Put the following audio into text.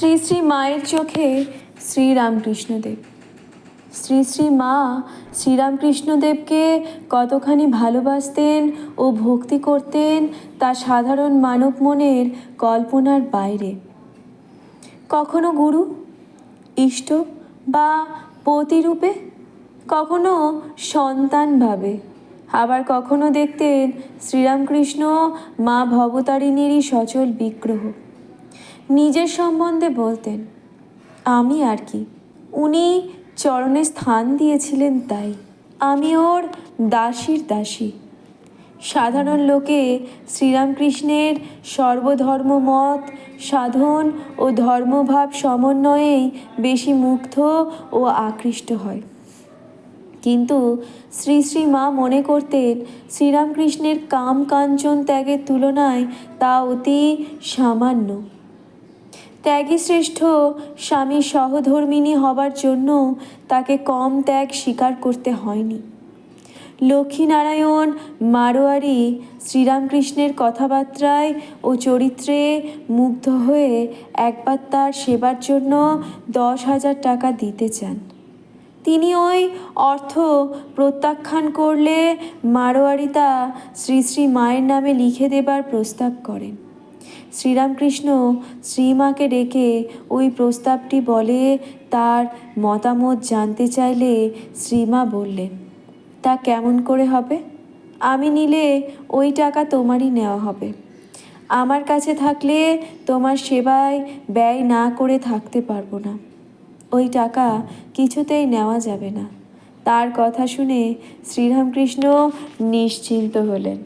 শ্রী শ্রী মায়ের চোখে শ্রীরামকৃষ্ণদেব। শ্রী শ্রী মা শ্রীরামকৃষ্ণদেবকে কতখানি ভালোবাসতেন ও ভক্তি করতেন তা সাধারণ মানব মনের কল্পনার বাইরে। কখনো গুরু, ইষ্ট বা পতিরূপে, কখনো সন্তান ভাবে, আবার কখনো দেখতেন শ্রীরামকৃষ্ণ মা ভবতারিণীরই সচল বিগ্রহ। নিজের সম্বন্ধে বলতেন, আমি আর কি, উনি চরণে স্থান দিয়েছিলেন তাই, আমি ওর দাসীর দাসী। সাধারণ লোকে শ্রীরামকৃষ্ণের সর্বধর্মমত সাধন ও ধর্মভাব সমন্বয়েই বেশি মুগ্ধ ও আকৃষ্ট হয়, কিন্তু শ্রী শ্রী মা মনে করতেন শ্রীরামকৃষ্ণের কাম কাঞ্চন ত্যাগের তুলনায় তা অতি সামান্য। ত্যাগী শ্রেষ্ঠ স্বামী সহধর্মিণী হবার জন্য তাকে কম ত্যাগ স্বীকার করতে হয়নি। লক্ষ্মীনারায়ণ মারোয়ারি শ্রীরামকৃষ্ণের কথাবার্তায় ও চরিত্রে মুগ্ধ হয়ে একবার তার সেবার জন্য 10,000 টাকা দিতে চান। তিনি ওই অর্থ প্রত্যাখ্যান করলে মারোয়ারি তা শ্রী শ্রী মায়ের নামে লিখে দেবার প্রস্তাব করেন। শ্রীরামকৃষ্ণ শ্রীমাকে ডেকে ওই প্রস্তাবটি বলে তার মতামত জানতে চাইলে শ্রীমা বললেন, তা কেমন করে হবে? আমি নিলে ওই টাকা তোমারই নেওয়া হবে। আমার কাছে থাকলে তোমার সেবায় ব্যয় না করে থাকতে পারবো না। ওই টাকা কিছুতেই নেওয়া যাবে না। তার কথা শুনে শ্রীরামকৃষ্ণ নিশ্চিন্ত হলেন।